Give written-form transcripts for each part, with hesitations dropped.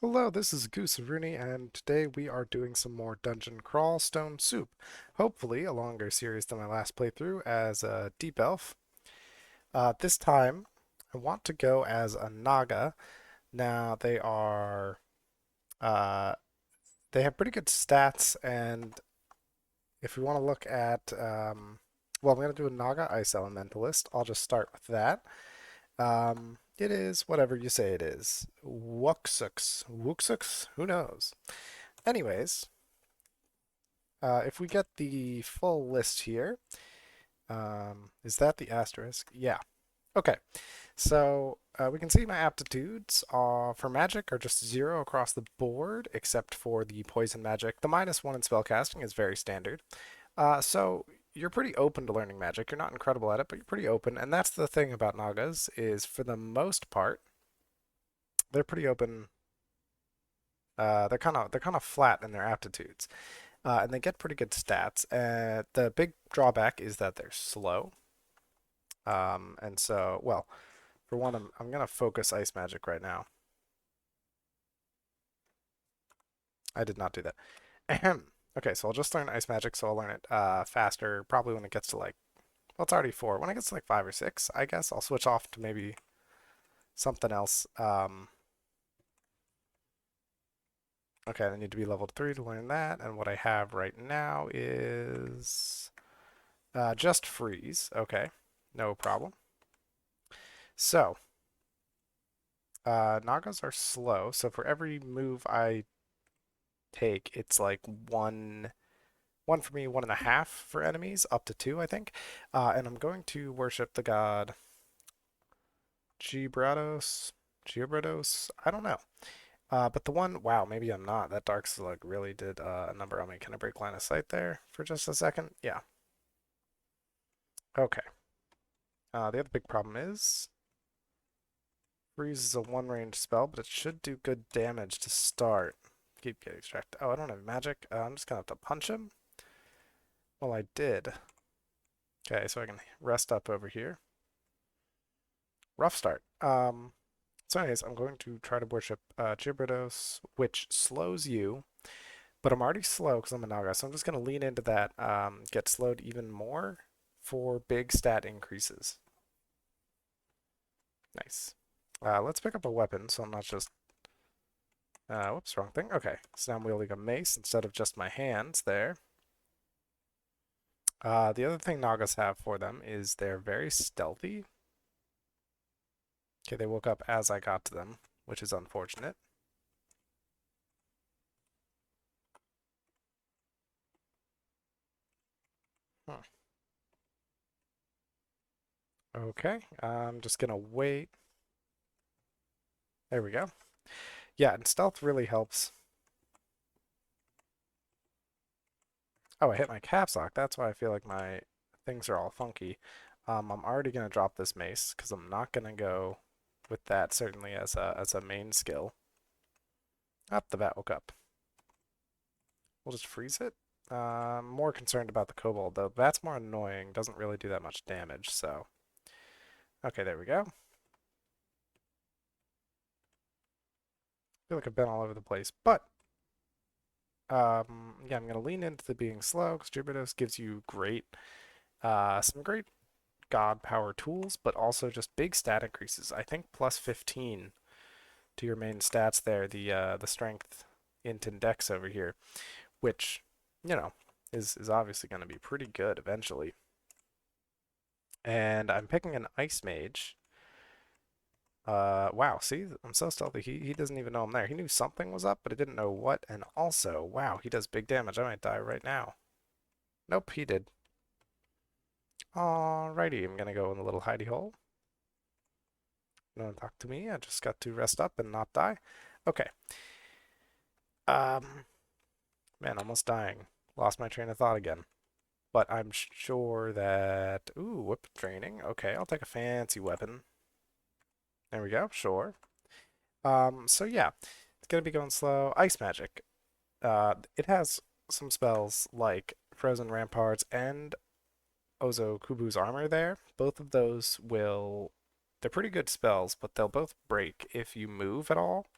Hello, this is Goose Rooney, and today we are doing some more Dungeon Crawl Stone Soup. Hopefully, a longer series than my last playthrough as a Deep Elf. This time, I want to go as a Naga. Now, uh, they have pretty good stats, and if we want to look at, well, I'm going to do a Naga Ice Elementalist. I'll just start with that. It is whatever you say it is. Wuxux. Wuxux? Who knows? Anyways, if we get the full list here, is that the asterisk? Yeah. Okay. So we can see my aptitudes for magic are just 0 across the board, except for the poison magic. The -1 in spellcasting is very standard. So you're pretty open to learning magic. You're not incredible at it, but you're pretty open. And that's the thing about Nagas is, for the most part, they're pretty open. They're kind of flat in their aptitudes. And they get pretty good stats. The big drawback is that they're slow. And so, well, for one, I'm gonna focus ice magic right now. I did not do that. Ahem. Okay, so I'll just learn ice magic, so I'll learn it faster, probably when it gets to like, well, it's already 4. When it gets to like 5 or 6, I guess I'll switch off to maybe something else. Okay, I need to be level 3 to learn that, and what I have right now is just freeze. Okay, no problem. So, Nagas are slow, so for every move I take, it's like one for me, 1.5 for enemies, up to 2, I think. And I'm going to worship the god chiebrados. Chiebrados? I don't know. But the one, wow, maybe I'm not. That Dark Slug really did a number on me. Can I break line of sight there for just a second? Yeah. Okay. The other big problem is freeze is a one range spell, but it should do good damage to start. Keep getting distracted. Oh, I don't have magic. I'm just gonna have to punch him. Well, I did. Okay, so I can rest up over here. Rough start. So anyways, I'm going to try to worship chiebrados, which slows you, but I'm already slow because I'm a Naga, so I'm just going to lean into that, get slowed even more for big stat increases. Nice. Let's pick up a weapon, so I'm not just... whoops, wrong thing. Okay, so now I'm wielding a mace instead of just my hands there. The other thing Nagas have for them is they're very stealthy. Okay, they woke up as I got to them, which is unfortunate. Huh. Okay, I'm just gonna wait. There we go. Yeah, and stealth really helps. Oh, I hit my caps lock. That's why I feel like my things are all funky. I'm already gonna drop this mace because I'm not gonna go with that certainly as a main skill. Up, the bat woke up. We'll just freeze it. I'm more concerned about the kobold though. That's more annoying. Doesn't really do that much damage. So, okay, there we go. Feel like I've been all over the place, but yeah, I'm gonna lean into the being slow because Chiebrados gives you some great god power tools, but also just big stat increases. I think plus 15 to your main stats there, the strength, int, and dex over here, which, you know, is obviously going to be pretty good eventually. And I'm picking an ice mage. Wow, see, I'm so stealthy. He doesn't even know I'm there. He knew something was up, but he didn't know what. And also, wow, he does big damage. I might die right now. Nope, he did. Alrighty, I'm gonna go in the little hidey hole. No one talk to me. I just got to rest up and not die. Okay. Um, man, almost dying. Lost my train of thought again. But I'm sure that... Ooh, whip training. Okay, I'll take a fancy weapon. There we go, sure. So yeah, it's gonna be going slow. Ice magic. It has some spells like Frozen Ramparts and Ozo Kubu's armor there. Both of those will... They're pretty good spells, but they'll both break if you move at all.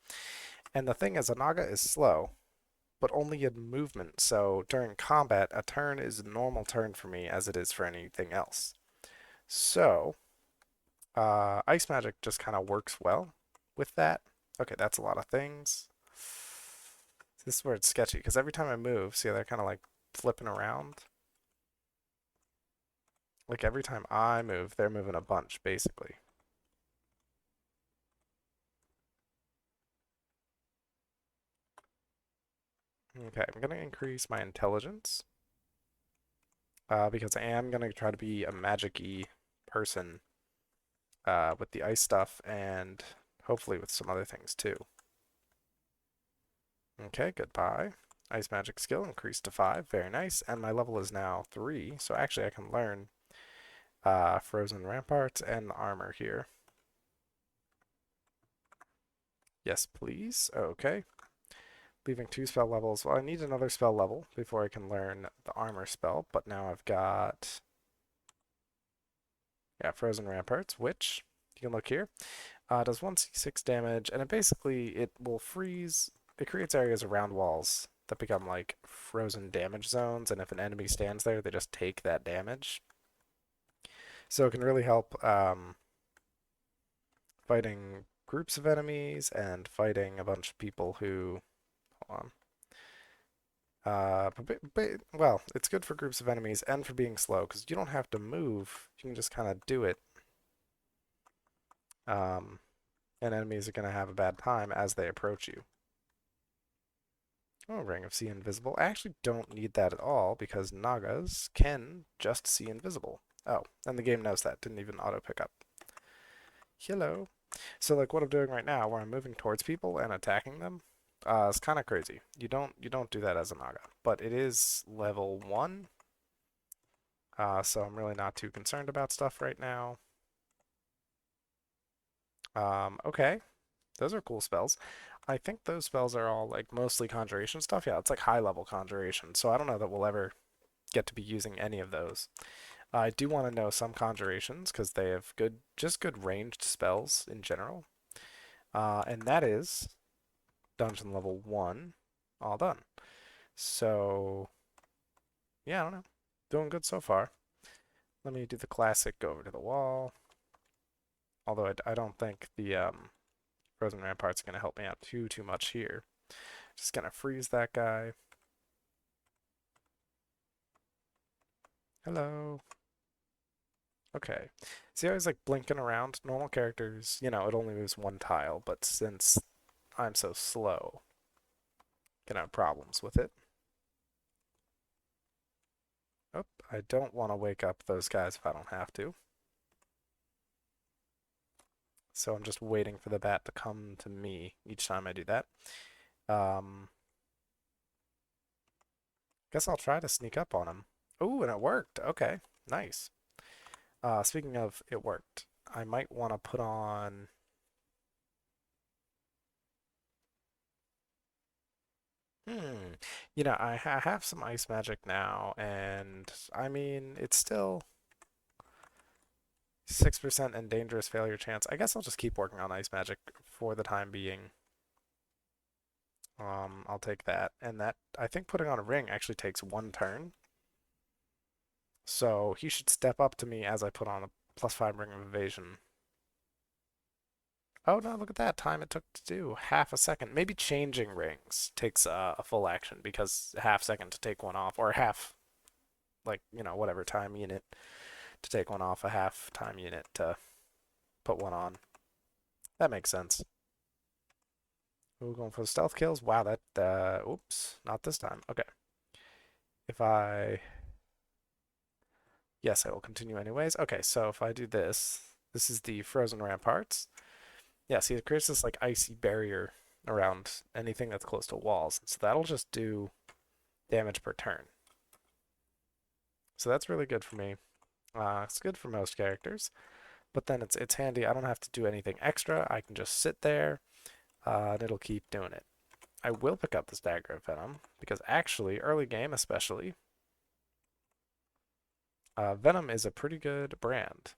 And the thing is, a naga is slow, but only in movement. So during combat, a turn is a normal turn for me as it is for anything else. So ice magic just kind of works well with that. Okay, that's a lot of things. This is where it's sketchy because every time I move, see, they're kind of like flipping around. Like every time I move, they're moving a bunch, basically. Okay, I'm going to increase my intelligence because I am going to try to be a magic-y person with the ice stuff and hopefully with some other things too. Okay, goodbye. Ice magic skill increased to 5. Very nice. And my level is now 3, so actually I can learn frozen ramparts and armor here. Yes, please. Okay. Leaving 2 spell levels. Well, I need another spell level before I can learn the armor spell, but now I've got, yeah, frozen ramparts, which you can look here. Does 1c6 damage, and it will freeze. It creates areas around walls that become like frozen damage zones, and if an enemy stands there, they just take that damage. So it can really help fighting groups of enemies and fighting a bunch of people who, hold on. Well, it's good for groups of enemies and for being slow because you don't have to move. You can just kind of do it. Um, and enemies are going to have a bad time as they approach you. Oh, Ring of See Invisible. I actually don't need that at all because Nagas can just see invisible. Oh, and the game knows that. Didn't even auto pick up. Hello. So like what I'm doing right now, where I'm moving towards people and attacking them, it's kind of crazy. You don't do that as a Naga, but it is level 1, so I'm really not too concerned about stuff right now. Okay, those are cool spells. I think those spells are all like mostly conjuration stuff. Yeah, it's like high level conjuration, so I don't know that we'll ever get to be using any of those. I do want to know some conjurations because they have just good ranged spells in general. And that is dungeon level 1, all done. So, yeah, I don't know. Doing good so far. Let me do the classic go over to the wall. Although I don't think the frozen ramparts are going to help me out too much here. Just going to freeze that guy. Hello. Okay. See how he's like blinking around? Normal characters, it only moves 1 tile, but since I'm so slow, gonna have problems with it. Oh, I don't want to wake up those guys if I don't have to. So I'm just waiting for the bat to come to me each time I do that. Guess I'll try to sneak up on him. Ooh, and it worked. Okay, nice. Speaking of it worked, I might want to put on. Hmm. I have some ice magic now, and I mean, it's still 6% and dangerous failure chance. I guess I'll just keep working on ice magic for the time being. I'll take that. And that, I think putting on a ring actually takes 1 turn. So he should step up to me as I put on a +5 ring of evasion. Oh no, look at that time it took to do. Half a second. Maybe changing rings takes a full action because half second to take one off, or half, like, whatever time unit to take one off, a half time unit to put one on. That makes sense. We're going for the stealth kills. Wow, oops, not this time. Okay. If I, yes, I will continue anyways. Okay, so if I do this is the frozen ramparts. Yeah, see, it creates this like icy barrier around anything that's close to walls. So that'll just do damage per turn. So that's really good for me. It's good for most characters, but then it's handy. I don't have to do anything extra. I can just sit there, and it'll keep doing it. I will pick up this Dagger of Venom because actually, early game especially, Venom is a pretty good brand.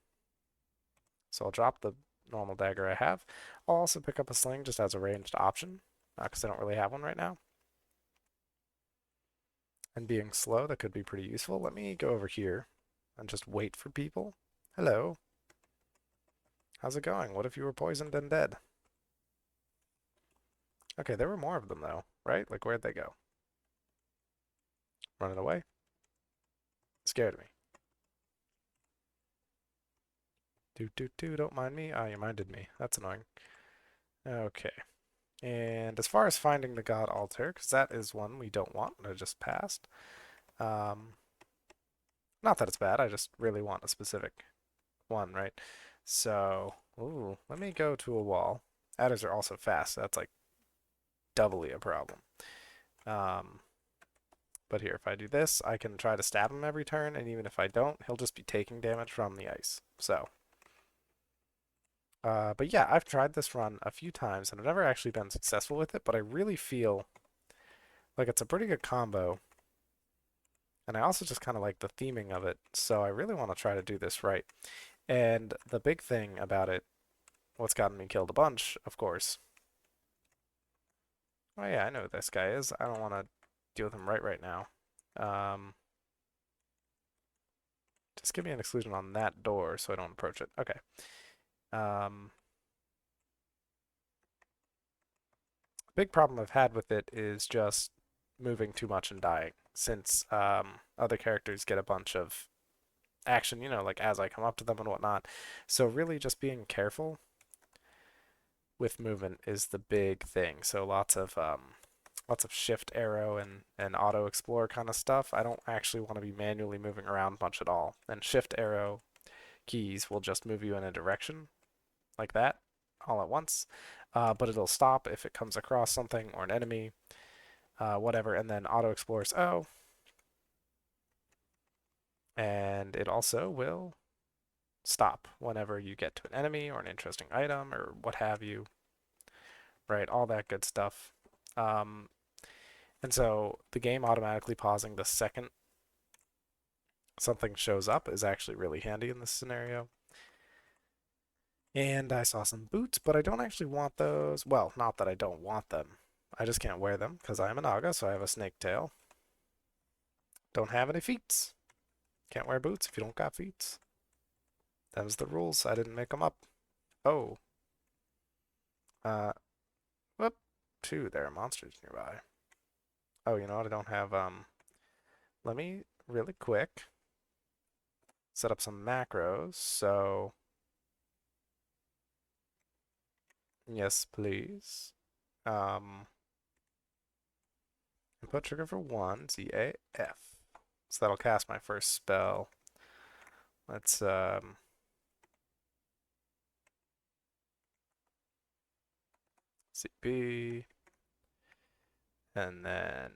So I'll drop the normal dagger I have. I'll also pick up a sling just as a ranged option. because I don't really have one right now. And being slow, that could be pretty useful. Let me go over here and just wait for people. Hello. How's it going? What if you were poisoned and dead? Okay, there were more of them though, right? Like where'd they go? Running away? Scared me. Don't mind me. Ah, you minded me. That's annoying. Okay. And as far as finding the god altar, because that is one we don't want, I just passed. Um, Not that it's bad, I just really want a specific one, right? So, ooh, let me go to a wall. Adders are also fast, so that's like doubly a problem. Um, but here, if I do this, I can try to stab him every turn, and even if I don't, he'll just be taking damage from the ice. So, but yeah, I've tried this run a few times, and I've never actually been successful with it, but I really feel like it's a pretty good combo. And I also just kind of like the theming of it, so I really want to try to do this right. And the big thing about it, what's gotten me killed a bunch, of course. Oh yeah, I know who this guy is. I don't want to deal with him right now. Um, just give me an exclusion on that door so I don't approach it. Okay. Um, Big problem I've had with it is just moving too much and dying, since other characters get a bunch of action, like as I come up to them and whatnot. So really just being careful with movement is the big thing. So lots of shift arrow and auto explore kind of stuff. I don't actually want to be manually moving around much at all. And shift arrow keys will just move you in a direction like that all at once. But it'll stop if it comes across something or an enemy, whatever, and then auto explores O. And it also will stop whenever you get to an enemy or an interesting item or what have you, right? All that good stuff. Um, and so the game automatically pausing the second something shows up is actually really handy in this scenario. And I saw some boots, but I don't actually want those. Well, not that I don't want them. I just can't wear them because I am a naga, so I have a snake tail. Don't have any feet. Can't wear boots if you don't got feet. Them's the rules. I didn't make them up. Oh. Uh, whoop. Two, there are monsters nearby. Oh, you know what? I don't have, let me really quick set up some macros. So, yes, please. Input trigger for one, ZAF. So that'll cast my first spell. Let's, CP. And then,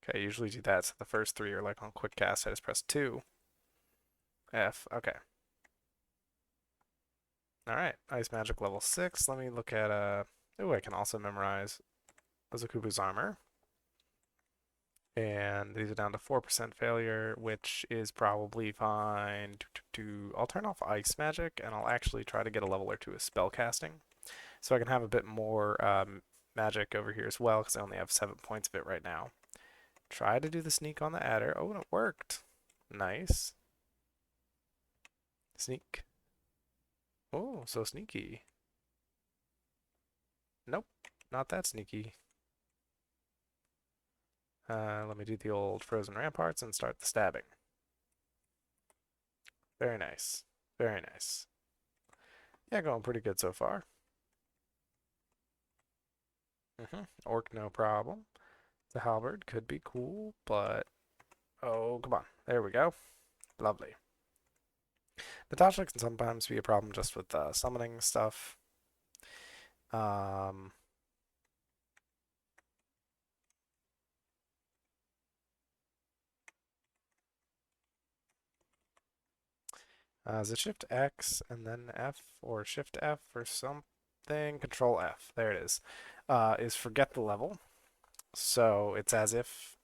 okay, I usually do that. So the first three are like on quick cast. I just press 2. F. Okay. All right. Ice magic level 6. Let me look at, oh, I can also memorize Ozakubu's armor. And these are down to 4% failure, which is probably fine. I'll turn off ice magic, and I'll actually try to get a level or two of spell casting, so I can have a bit more magic over here as well, because I only have 7 points of it right now. Try to do the sneak on the adder. Oh, and it worked. Nice. Sneak. Oh, so sneaky. Nope, not that sneaky. Let me do the old frozen ramparts and start the stabbing. Very nice. Very nice. Yeah, going pretty good so far. Orc, no problem. The halberd could be cool, but oh, come on. There we go. Lovely. Natasha can sometimes be a problem just with summoning stuff. Um, is it Shift X and then F or Shift F or something? Control F. There it is. Is forget the level. So it's as if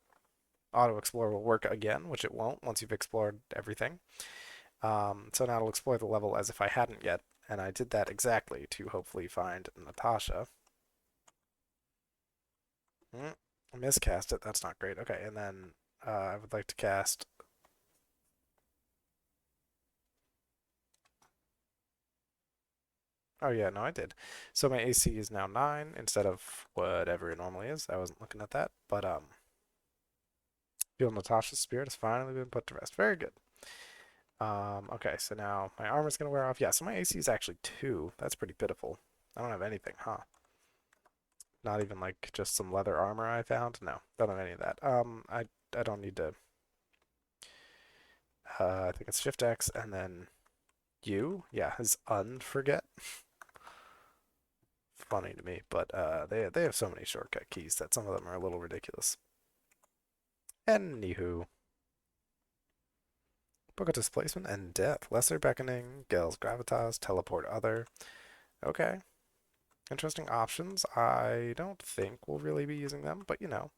Auto Explore will work again, which it won't once you've explored everything. So now it'll explore the level as if I hadn't yet, And I did that exactly to hopefully find Natasha. Miscast it. That's not great. Okay, and then I would like to cast. Oh yeah, no, I did. So my AC is now 9 instead of whatever it normally is. I wasn't looking at that, but feel Natasha's spirit has finally been put to rest. Very good. Okay, so now my armor's gonna wear off. Yeah, so my AC is actually 2. That's pretty pitiful. I don't have anything, huh? Not even like just some leather armor I found. No, don't have any of that. I don't need to. I think it's Shift X and then U. Yeah, his unforget. Funny to me, but they have so many shortcut keys that some of them are a little ridiculous. Anywho, Book of Displacement and Death, Lesser Beckoning, Gale's Gravitas, Teleport Other. Okay, interesting options. I don't think we'll really be using them, but you know,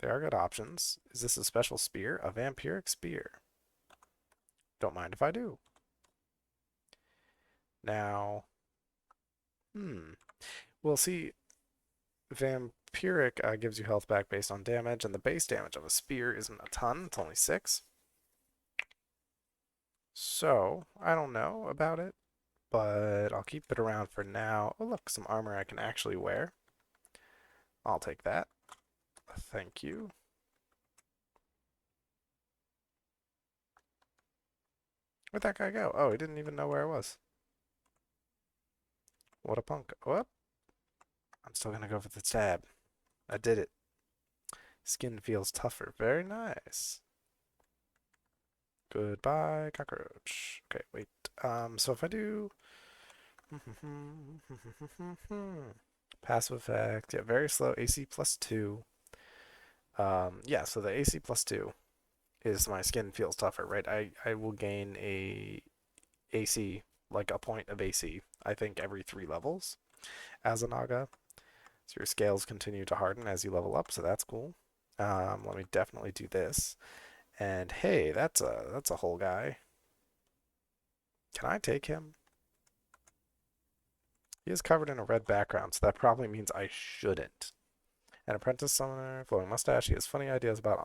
they are good options. Is this a special spear? A vampiric spear. Don't mind if I do. Now, we'll see. Vampiric gives you health back based on damage, and the base damage of a spear isn't a ton. It's only 6. So, I don't know about it, but I'll keep it around for now. Oh, look, some armor I can actually wear. I'll take that. Thank you. Where'd that guy go? Oh, he didn't even know where I was. What a punk. Whoop. I'm still gonna go for the stab. I did it. Skin feels tougher. Very nice. Goodbye, cockroach. Okay, wait. So if I do passive effect, yeah, very slow, AC plus 2. Yeah, so the AC plus 2 is my skin feels tougher, right? I will gain a AC, like a point of AC, I think every 3 levels as a naga. So your scales continue to harden as you level up, so that's cool. Let me definitely do this. And hey, that's a whole guy. Can I take him? He is covered in a red background, so that probably means I shouldn't. An apprentice summoner, flowing mustache. He has funny ideas about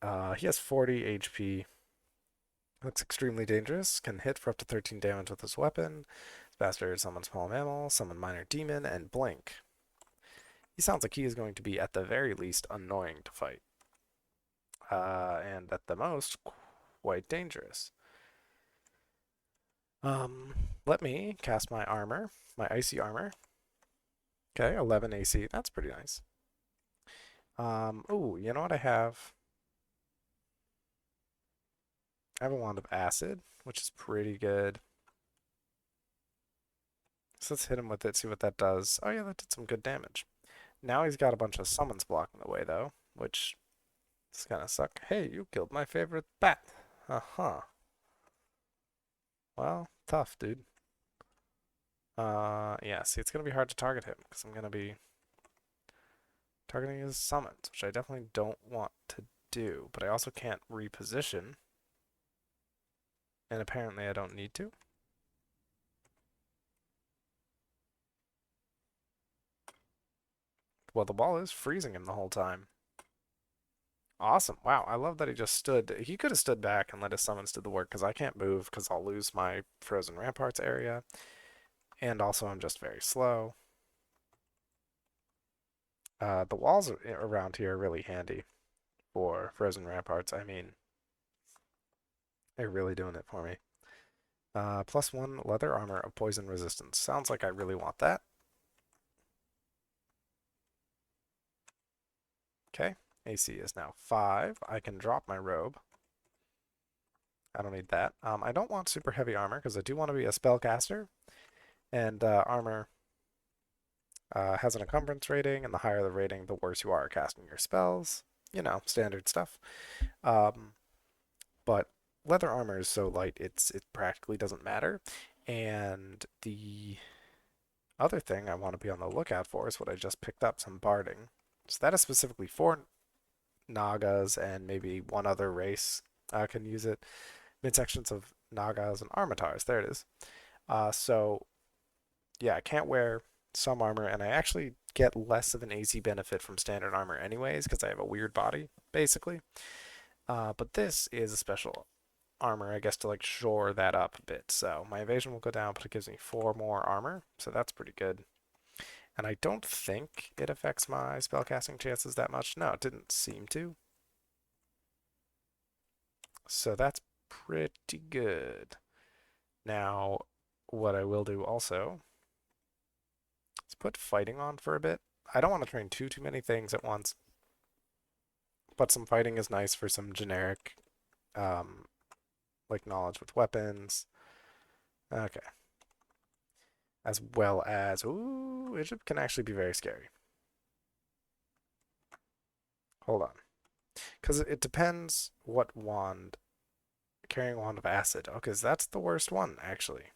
honor. He has 40 HP. Looks extremely dangerous. Can hit for up to 13 damage with his weapon. Bastard summon small mammal, summon minor demon, and blink. He sounds like he is going to be at the very least annoying to fight. And at the most, quite dangerous. Let me cast my armor, my icy armor. Okay, 11 AC. That's pretty nice. Oh, you know what I have? I have a wand of acid, which is pretty good. So let's hit him with it, see what that does. Oh yeah, that did some good damage. Now he's got a bunch of summons blocking the way though, which is kind of suck. Hey, you killed my favorite bat. Uh-huh. Well, tough, dude. Yeah, see, it's gonna be hard to target him because I'm gonna be targeting his summons, which I definitely don't want to do, but I also can't reposition. And apparently I don't need to. Well, the wall is freezing him the whole time. Awesome. Wow, I love that he just stood. He could have stood back and let his summons do the work because I can't move because I'll lose my frozen ramparts area. And also I'm just very slow. The walls around here are really handy for frozen ramparts. I mean, they're really doing it for me. +1 leather armor of poison resistance. Sounds like I really want that. Okay, AC is now 5. I can drop my robe. I don't need that. I don't want super heavy armor because I do want to be a spellcaster. And armor has an encumbrance rating, and the higher the rating, the worse you are at casting your spells. You know, standard stuff. But leather armor is so light, it practically doesn't matter. And the other thing I want to be on the lookout for is what I just picked up, some barding. So that is specifically for Nagas and maybe one other race can use it. midsections of nagas and armatars. There it is. So yeah, I can't wear some armor, and I actually get less of an AC benefit from standard armor anyways, because I have a weird body, basically. But this is a special armor, I guess, to like shore that up a bit. So my evasion will go down, but it gives me 4 more armor, so that's pretty good. And I don't think it affects my spellcasting chances that much. No, it didn't seem to. So that's pretty good. Now, what I will do also is put fighting on for a bit. I don't want to train too many things at once, but some fighting is nice for some generic, um, like knowledge with weapons. Okay. As well as, ooh, Egypt can actually be very scary. Hold on. Because it depends what wand. Carrying a wand of acid. Okay, because that's the worst one, actually.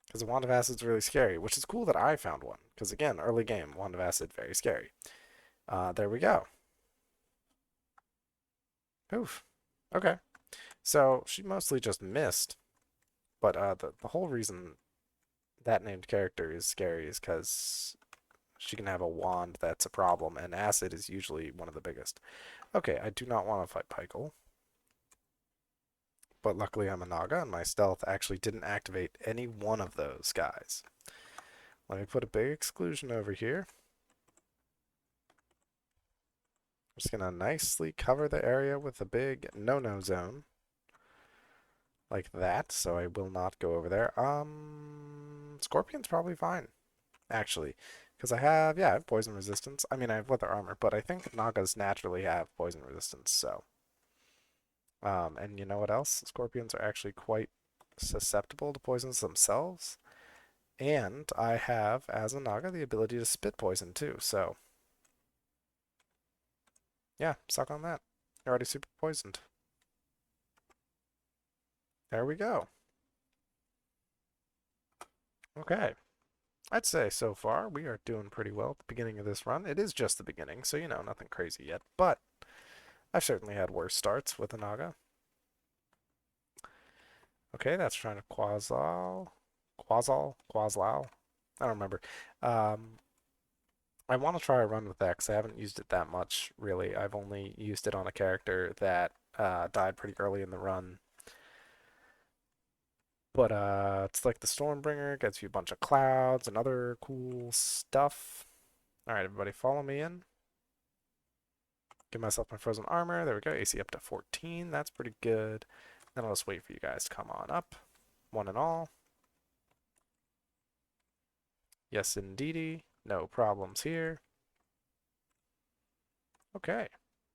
Because the wand of acid is really scary, which is cool that I found one. Because again, early game, wand of acid, very scary. There we go. Oof. Okay. So she mostly just missed, but the whole reason that named character is scary is because she can have a wand that's a problem, and acid is usually one of the biggest. Okay, I do not want to fight Pykel, but luckily I'm a Naga, and my stealth actually didn't activate any one of those guys. Let me put a big exclusion over here. I'm just gonna nicely cover the area with a big no-no zone. Like that, so I will not go over there. Scorpion's probably fine, actually. Because I have poison resistance. I mean, I have leather armor, but I think Nagas naturally have poison resistance, so. And you know what else? Scorpions are actually quite susceptible to poisons themselves. And I have, as a Naga, the ability to spit poison too, so. Yeah, suck on that. You're already super poisoned. There we go. Okay. I'd say so far we are doing pretty well at the beginning of this run. It is just the beginning, so you know, nothing crazy yet, but I've certainly had worse starts with a Naga. Okay, that's trying to Quaslal? I don't remember. Um, I want to try a run with X. I haven't used it that much, really. I've only used it on a character that died pretty early in the run. But it's like the Stormbringer, gets you a bunch of clouds and other cool stuff. All right, everybody, follow me in. Give myself my frozen armor. There we go. AC up to 14. That's pretty good. Then I'll just wait for you guys to come on up. One and all. Yes, indeedy. No problems here. Okay.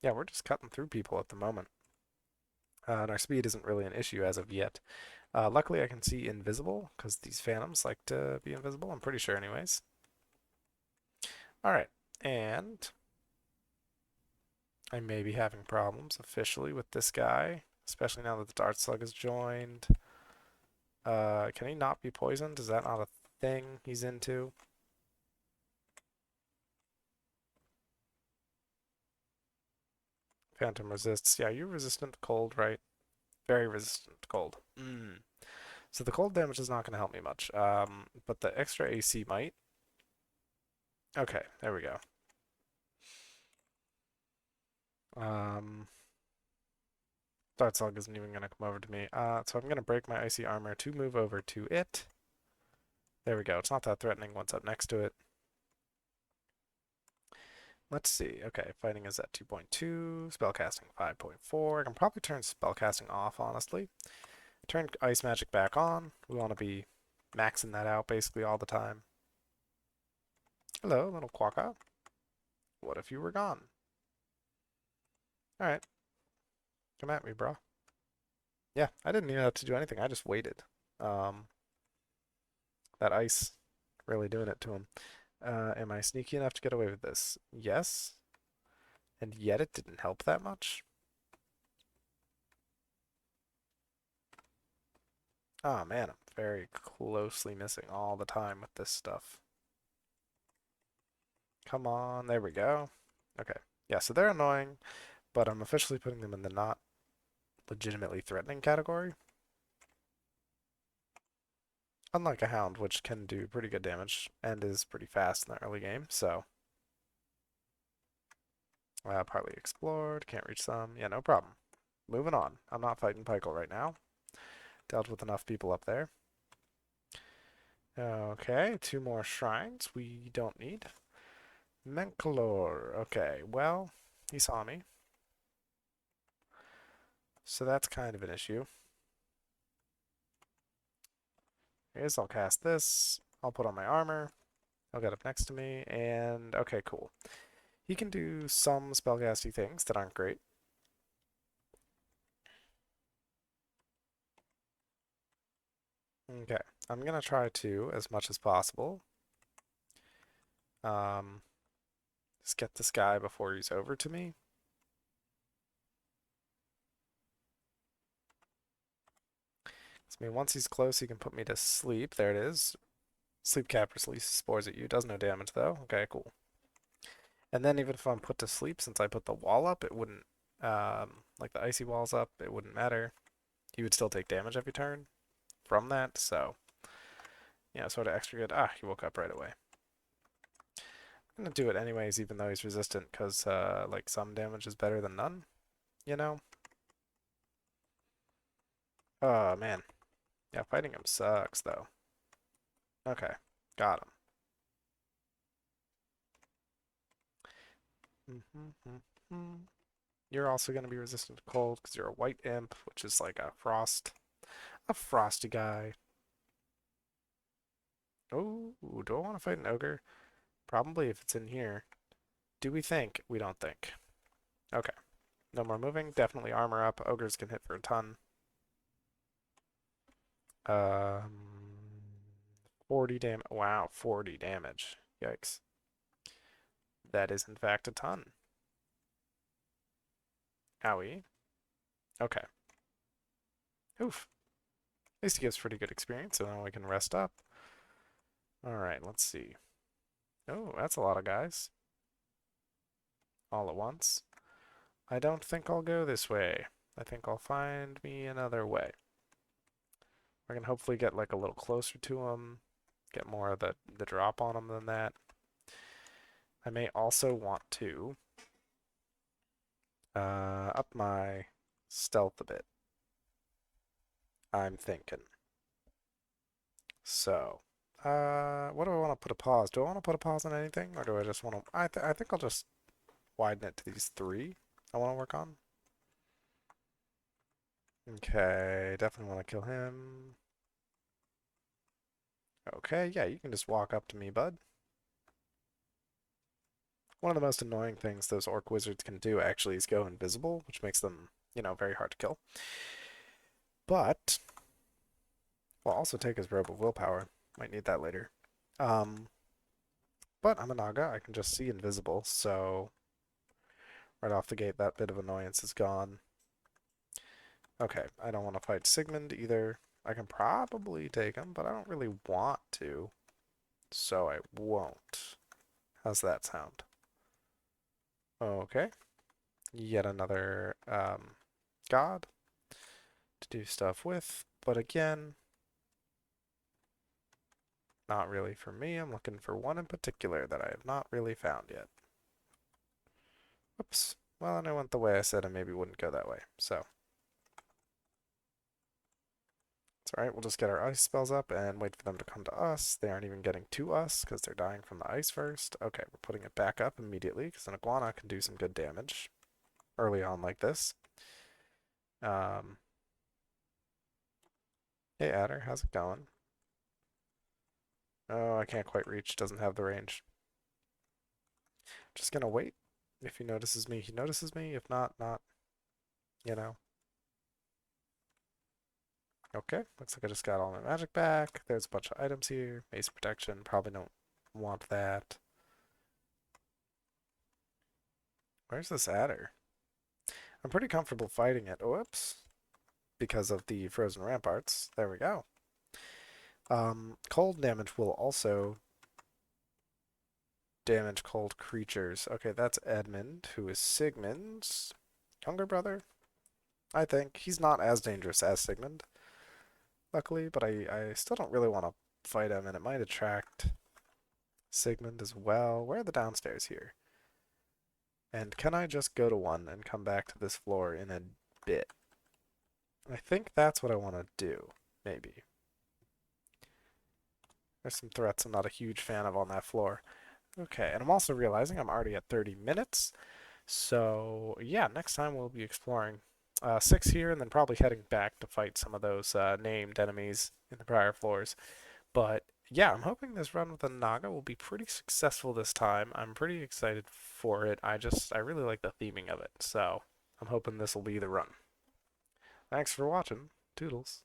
Yeah, we're just cutting through people at the moment. And our speed isn't really an issue as of yet. Luckily, I can see invisible, because these phantoms like to be invisible. I'm pretty sure anyways. Alright. And I may be having problems officially with this guy, especially now that the Dart Slug has joined. Can he not be poisoned? Is that not a thing he's into? Phantom resists. Yeah, you're resistant to cold, right? Very resistant to cold. So the cold damage is not going to help me much. But the extra AC might. Okay, there we go. Dart Slug isn't even going to come over to me. So I'm going to break my icy armor to move over to it. There we go. It's not that threatening once up next to it. Let's see. Okay, fighting is at 2.2, spellcasting 5.4. I can probably turn spellcasting off, honestly. Turn ice magic back on. We want to be maxing that out basically all the time. Hello, little quokka. What if you were gone? Alright. Come at me, bro. Yeah, I didn't even have to do anything. I just waited. Um, that ice really doing it to him. Am I sneaky enough to get away with this? Yes. And yet it didn't help that much. Oh man, I'm very closely missing all the time with this stuff. Come on, there we go. Okay. Yeah, so they're annoying, but I'm officially putting them in the not legitimately threatening category. Unlike a hound, which can do pretty good damage and is pretty fast in the early game, so. Partly explored, can't reach some. Yeah, no problem. Moving on. I'm not fighting Pykel right now. Dealt with enough people up there. Okay, 2 more shrines we don't need. Menkalor. Okay, well, he saw me. So that's kind of an issue. I guess I'll cast this. I'll put on my armor. I'll get up next to me, and okay, cool. He can do some spellcasty things that aren't great. Okay, I'm gonna try to, as much as possible, just get this guy before he's over to me. I mean, once he's close, he can put me to sleep. There it is. Sleep cap releases spores at you. Does no damage, though. Okay, cool. And then even if I'm put to sleep, since I put the wall up, it wouldn't, like the icy wall's up, it wouldn't matter. He would still take damage every turn from that, so, yeah, sort of extra good. Ah, he woke up right away. I'm gonna do it anyways, even though he's resistant, because, like, some damage is better than none, you know? Oh, man. Yeah, fighting him sucks, though. Okay, got him. You're also going to be resistant to cold because you're a white imp, which is like a frosty guy. Oh, do I want to fight an ogre? Probably if it's in here. Do we think? We don't think. Okay. No more moving. Definitely armor up. Ogres can hit for a ton. 40 damage. Wow, 40 damage. Yikes. That is in fact a ton. Owie. Okay. Oof. At least he gives pretty good experience, so then we can rest up. Alright, let's see. Oh, that's a lot of guys. All at once. I don't think I'll go this way. I think I'll find me another way. I can hopefully get like a little closer to him, get more of the drop on him than that. I may also want to up my stealth a bit. I'm thinking. So, what do I want to put a pause? Do I want to put a pause on anything, or do I just want to? I think I'll just widen it to these 3 I want to work on. Okay, definitely want to kill him. Okay, yeah, you can just walk up to me, bud. One of the most annoying things those orc wizards can do actually is go invisible, which makes them, very hard to kill. But we'll also take his robe of willpower. Might need that later. Um, but I'm a naga. I can just see invisible, so right off the gate, that bit of annoyance is gone. Okay, I don't want to fight Sigmund either. I can probably take him, but I don't really want to, so I won't. How's that sound? Okay. Yet another god to do stuff with, but again, not really for me. I'm looking for one in particular that I have not really found yet. Whoops. Well, and I went the way I said I maybe wouldn't go that way, so. It's alright, we'll just get our ice spells up and wait for them to come to us. They aren't even getting to us because they're dying from the ice first. Okay, we're putting it back up immediately because an iguana can do some good damage early on like this. Um, hey Adder, how's it going? Oh, I can't quite reach, doesn't have the range. Just gonna wait. If he notices me, he notices me. If not, not, you know. Okay, looks like I just got all my magic back. There's a bunch of items here. Mace protection, probably don't want that. Where's this adder? I'm pretty comfortable fighting it. Whoops. Because of the frozen ramparts. There we go. Cold damage will also damage cold creatures. Okay, that's Edmund, who is Sigmund's younger brother. I think. He's not as dangerous as Sigmund, luckily, but I still don't really want to fight him, and it might attract Sigmund as well. Where are the downstairs here? And can I just go to one and come back to this floor in a bit? I think that's what I want to do, maybe. There's some threats I'm not a huge fan of on that floor. Okay, and I'm also realizing I'm already at 30 minutes. So, yeah, next time we'll be exploring 6 here and then probably heading back to fight some of those named enemies in the prior floors. But yeah, I'm hoping this run with the Naga will be pretty successful this time. I'm pretty excited for it. I really like the theming of it. So, I'm hoping this will be the run. Thanks for watching. Toodles.